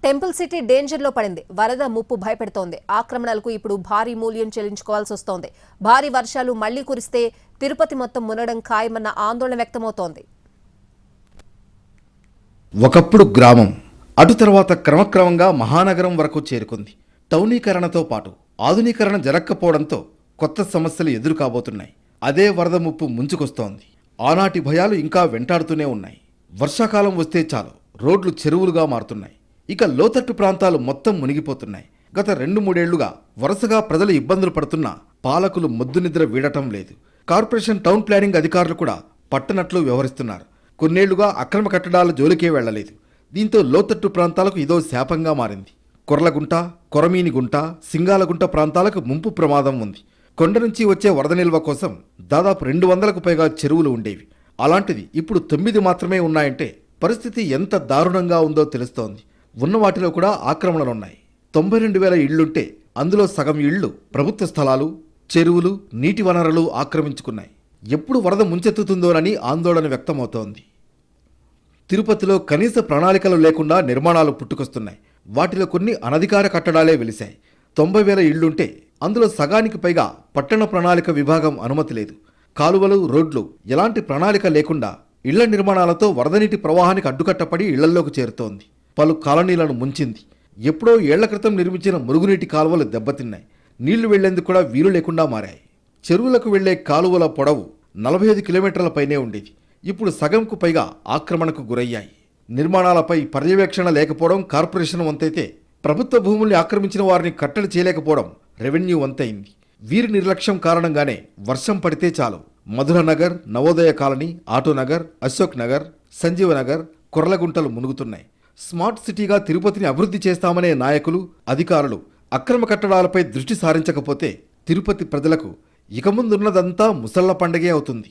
Temple city danger లో పడింది. వరద ముప్పు భయపెడుతోంది. ఆక్రమణలకు ఇప్పుడు భారీ మూల్యం చెల్లించుకోవాల్సి వస్తోంది. భారీ వర్షాలు మళ్లీ కురిస్తే తిరుపతి మొత్తం మునగడం ఖాయమన్న ఆందోళన వ్యక్తమవుతోంది. ఒకప్పుడు గ్రామం, అటు తర్వాత క్రమక్రమంగా మహానగరం వరకు చేరుకుంది. టౌనీకరణతో పాటు ఆధునీకరణ జరగకపోవడంతో కొత్త సమస్యలు ఎదురు కాబోతున్నాయి. అదే వరద ముప్పు ముంచుకొస్తోంది. ఆనాటి భయాలు ఇంకా వెంటాడుతూనే ఉన్నాయి. వర్షాకాలం వస్తే చాలు రోడ్లు చెరువులుగా మారుతున్నాయి. ఇక లోతట్టు ప్రాంతాలు మొత్తం మునిగిపోతున్నాయి. గత 2-3 ఏళ్లుగా వరుసగా ప్రజలు ఇబ్బందులు పడుతున్నా పాలకులు మొద్దు నిద్ర వీడటం లేదు. కార్పొరేషన్ టౌన్ ప్లానింగ్ అధికారులు కూడా పట్టనట్లు వ్యవహరిస్తున్నారు. కొన్నేళ్లుగా అక్రమ కట్టడాల జోలికే వెళ్లలేదు. దీంతో లోతట్టు ప్రాంతాలకు ఇదో శాపంగా మారింది. కొర్లగుంట, కొరమీనిగుంట, సింగాలగుంట ప్రాంతాలకు ముంపు ప్రమాదం ఉంది. కొండ నుంచి వచ్చే వరద నిల్వ కోసం దాదాపు 200కు పైగా చెరువులు ఉండేవి. అలాంటిది ఇప్పుడు 9 మాత్రమే ఉన్నాయంటే పరిస్థితి ఎంత దారుణంగా ఉందో తెలుస్తోంది. ఉన్న వాటిలో కూడా ఆక్రమణలున్నాయి. 92,000 ఇళ్లుంటే అందులో సగం ఇళ్లు ప్రభుత్వ స్థలాలు, చెరువులు, నీటి వనరులు ఆక్రమించుకున్నాయి. ఎప్పుడు వరద ముంచెత్తుతుందోనని ఆందోళన వ్యక్తమవుతోంది. తిరుపతిలో కనీస ప్రణాళికలు లేకుండా నిర్మాణాలు పుట్టుకొస్తున్నాయి. వాటిలో కొన్ని అనధికార కట్టడాలే వెలిశాయి. 90,000 ఇళ్లుంటే అందులో సగానికి పైగా పట్టణ ప్రణాళిక విభాగం అనుమతి లేదు. కాలువలు, రోడ్లు ఎలాంటి ప్రణాళిక లేకుండా ఇళ్ల నిర్మాణాలతో వరద నీటి ప్రవాహానికి అడ్డుకట్టపడి ఇళ్లల్లోకి చేరుతోంది. పలు కాలనీలను ముంచింది. ఎప్పుడో ఏళ్ల క్రితం నిర్మించిన మురుగునీటి కాలువలు దెబ్బతిన్నాయి. నీళ్లు వెళ్లేందుకు కూడా వీలు లేకుండా మారాయి. చెరువులకు వెళ్లే కాలువల పొడవు 45 కిలోమీటర్ల పైనే ఉండేది. ఇప్పుడు సగంకు పైగా ఆక్రమణకు గురయ్యాయి. నిర్మాణాలపై పర్యవేక్షణ లేకపోవడం కార్పొరేషన్ వంతైతే, ప్రభుత్వ భూముల్ని ఆక్రమించిన వారిని కట్టడి చేయలేకపోవడం రెవెన్యూ వంతైంది. వీరి నిర్లక్ష్యం కారణంగానే వర్షం పడితే చాలు మధురనగర్, నవోదయ కాలనీ, ఆటోనగర్, అశోక్ నగర్, సంజీవనగర్, కొర్లగుంటలు మునుగుతున్నాయి. స్మార్ట్ సిటీగా తిరుపతిని అభివృద్ధి చేస్తామనే నాయకులు, అధికారులు అక్రమ కట్టడాలపై దృష్టి సారించకపోతే తిరుపతి ప్రజలకు ఇక ముందున్నదంతా ముసళ్ల పండగే అవుతుంది.